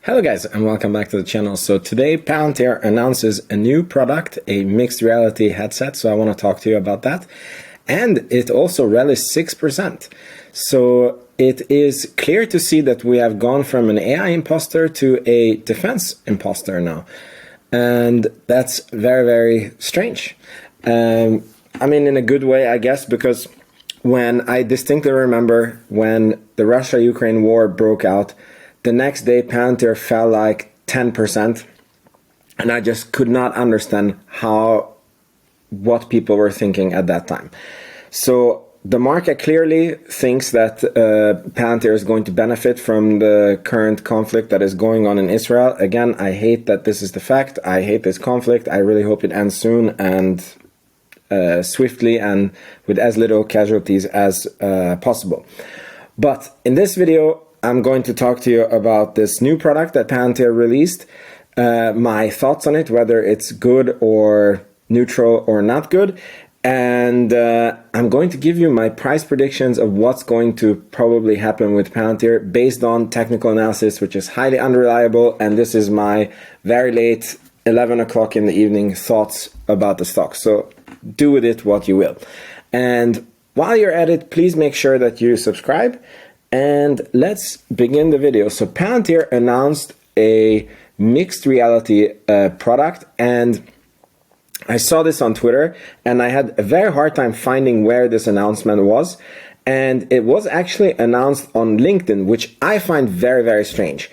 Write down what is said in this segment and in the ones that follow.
Hello guys and welcome back to the channel. So today Palantir announces a new product, a mixed reality headset. So I want to talk to you about that. And it also rallies 6%. So it is clear to see that we have gone from an AI imposter to a defense imposter now. And that's very, very strange. I mean, in a good way, I guess, because when I distinctly remember when the Russia-Ukraine war broke out, the next day Palantir fell like 10%, and I just could not understand what people were thinking at that time. So the market clearly thinks that Palantir is going to benefit from the current conflict that is going on in Israel. Again, I hate that this is the fact. I hate this conflict. I really hope it ends soon and swiftly and with as little casualties as possible. But in this video, I'm going to talk to you about this new product that Palantir released, my thoughts on it, whether it's good or neutral or not good, and I'm going to give you my price predictions of what's going to probably happen with Palantir based on technical analysis, which is highly unreliable, and this is my very late 11 o'clock in the evening thoughts about the stock. So do with it what you will. And while you're at it, please make sure that you subscribe. And let's begin the video. So Palantir announced a mixed reality product, and I saw this on Twitter, and I had a very hard time finding where this announcement was. And it was actually announced on LinkedIn, which I find very, very strange.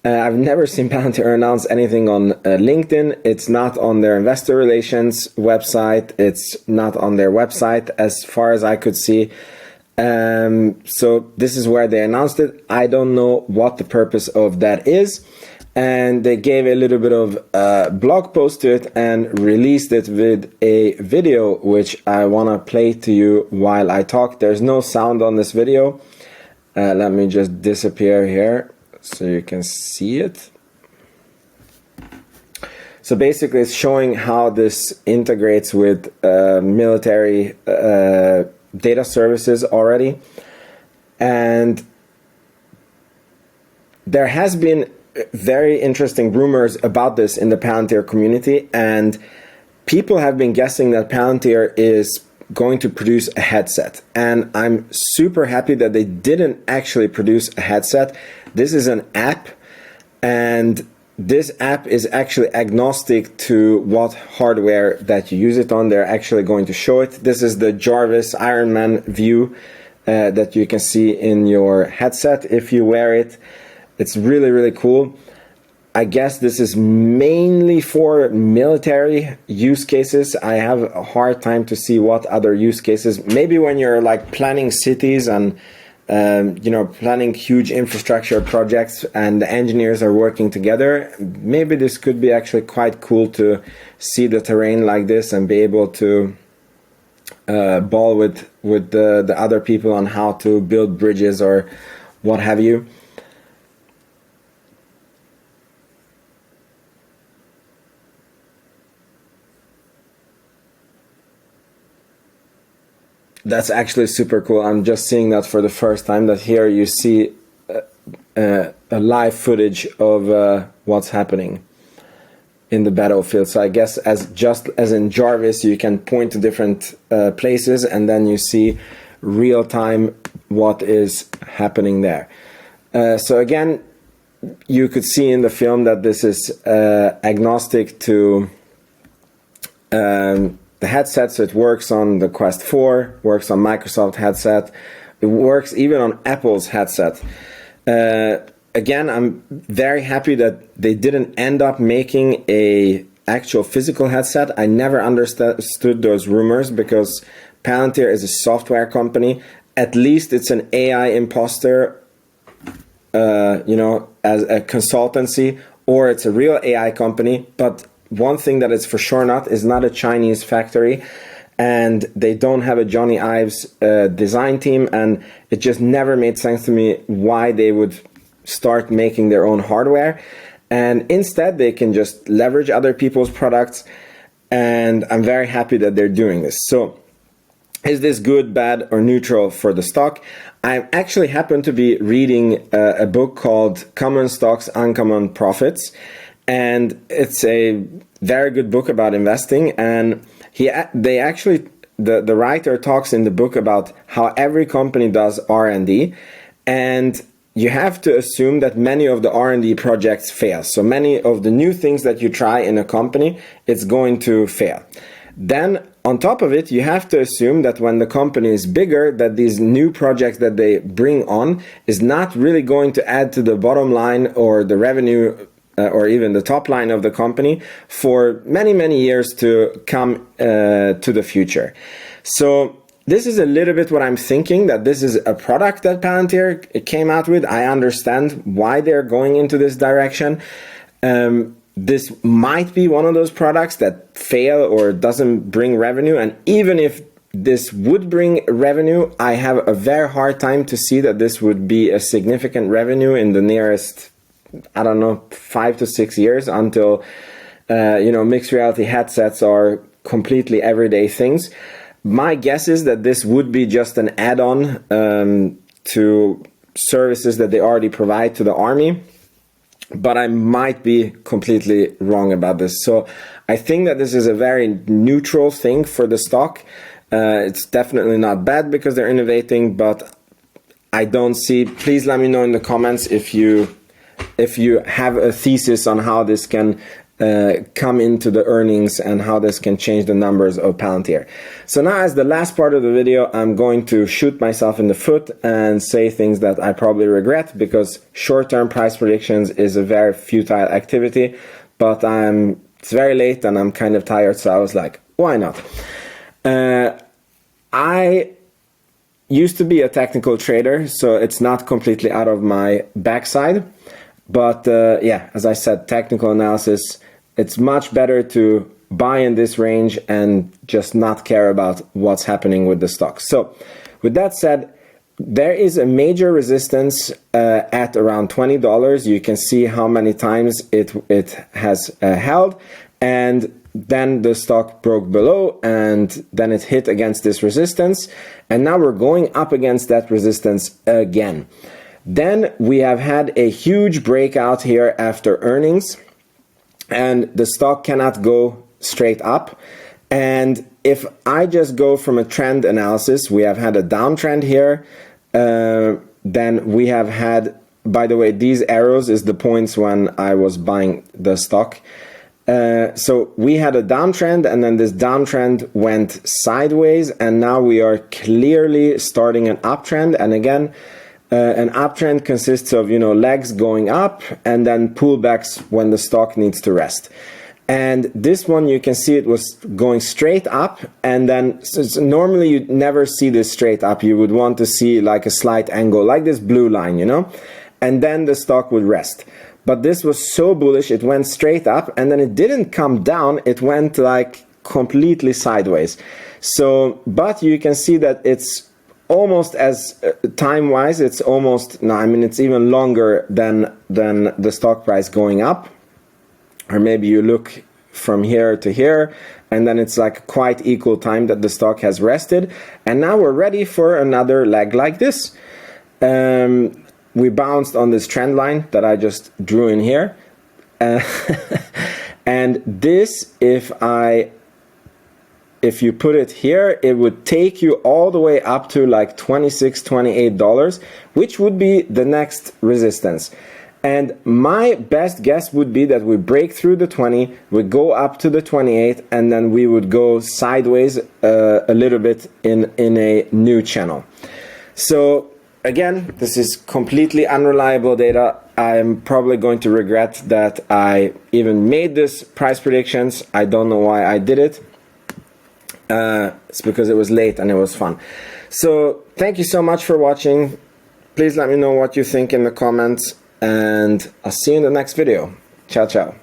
I've never seen Palantir announce anything on LinkedIn. It's not on their investor relations website. It's not on their website as far as I could see. So this is where they announced it. I don't know what the purpose of that is. And they gave a little bit of a blog post to it and released it with a video, which I want to play to you while I talk. There's no sound on this video. Let me just disappear here so you can see it. So basically it's showing how this integrates with military data services already, and there has been very interesting rumors about this in the Palantir community, and people have been guessing that Palantir is going to produce a headset, and I'm super happy that they didn't actually produce a headset. This is an app, and this app is actually agnostic to what hardware that you use it on. They're actually going to show it. This is the Jarvis Iron Man view that you can see in your headset if you wear it. It's really, really cool. I guess this is mainly for military use cases. I have a hard time to see what other use cases. Maybe when you're like planning cities and planning huge infrastructure projects and the engineers are working together, maybe this could be actually quite cool to see the terrain like this and be able to ball with the other people on how to build bridges or what have you. That's actually super cool. I'm just seeing that for the first time, that here you see a live footage of what's happening in the battlefield. So I guess just as in Jarvis, you can point to different places and then you see real time what is happening there. So again, you could see in the film that this is agnostic to the headset, so it works on the Quest 4, works on Microsoft headset, it works even on Apple's headset. Again, I'm very happy that they didn't end up making a actual physical headset. I never understood those rumors because Palantir is a software company. At least it's an AI imposter, as a consultancy, or it's a real AI company. But one thing that is for sure is not a Chinese factory, and they don't have a Johnny Ives design team, and it just never made sense to me why they would start making their own hardware, and instead they can just leverage other people's products, and I'm very happy that they're doing this. So is this good, bad, or neutral for the stock? I actually happen to be reading a book called Common Stocks, Uncommon Profits, and it's a very good book about investing. And the writer talks in the book about how every company does R&D, and you have to assume that many of the R&D projects fail. So many of the new things that you try in a company, it's going to fail. Then on top of it, you have to assume that when the company is bigger, that these new projects that they bring on is not really going to add to the bottom line or the revenue or even the top line of the company for many, many years to come to the future. So this is a little bit what I'm thinking, that this is a product that Palantir came out with. I understand why they're going into this direction. This might be one of those products that fail or doesn't bring revenue. And even if this would bring revenue, I have a very hard time to see that this would be a significant revenue in the nearest, I don't know, 5 to 6 years until, mixed reality headsets are completely everyday things. My guess is that this would be just an add-on to services that they already provide to the army. But I might be completely wrong about this. So I think that this is a very neutral thing for the stock. It's definitely not bad because they're innovating, but I don't see. Please let me know in the comments if you have a thesis on how this can come into the earnings and how this can change the numbers of Palantir. So now, as the last part of the video, I'm going to shoot myself in the foot and say things that I probably regret, because short-term price predictions is a very futile activity, but it's very late and I'm kind of tired, so I was like, why not? I used to be a technical trader, so it's not completely out of my backside. But as I said, technical analysis, it's much better to buy in this range and just not care about what's happening with the stock. So with that said, there is a major resistance at around $20. You can see how many times it has held, and then the stock broke below, and then it hit against this resistance, and now we're going up against that resistance again. Then we have had a huge breakout here after earnings, and the stock cannot go straight up. And if I just go from a trend analysis, we have had a downtrend here. Then we have had, by the way, these arrows is the points when I was buying the stock. So we had a downtrend, and then this downtrend went sideways, and now we are clearly starting an uptrend. And again, an uptrend consists of, legs going up and then pullbacks when the stock needs to rest. And this one, you can see it was going straight up, and then so normally you'd never see this straight up. You would want to see like a slight angle, like this blue line, and then the stock would rest. But this was so bullish, it went straight up, and then it didn't come down, it went like completely sideways. So, but you can see that it's almost as time-wise, it's even longer than the stock price going up. Or maybe you look from here to here, and then it's like quite equal time that the stock has rested. And now we're ready for another leg like this. We bounced on this trend line that I just drew in here. And this, if you put it here, it would take you all the way up to like $26, $28, which would be the next resistance. And my best guess would be that we break through the 20, we go up to the 28, and then we would go sideways a little bit in a new channel. So again, this is completely unreliable data. I'm probably going to regret that I even made this price predictions. I don't know why I did it. It's because it was late and it was fun. So thank you so much for watching. Please let me know what you think in the comments, and I'll see you in the next video. Ciao, ciao.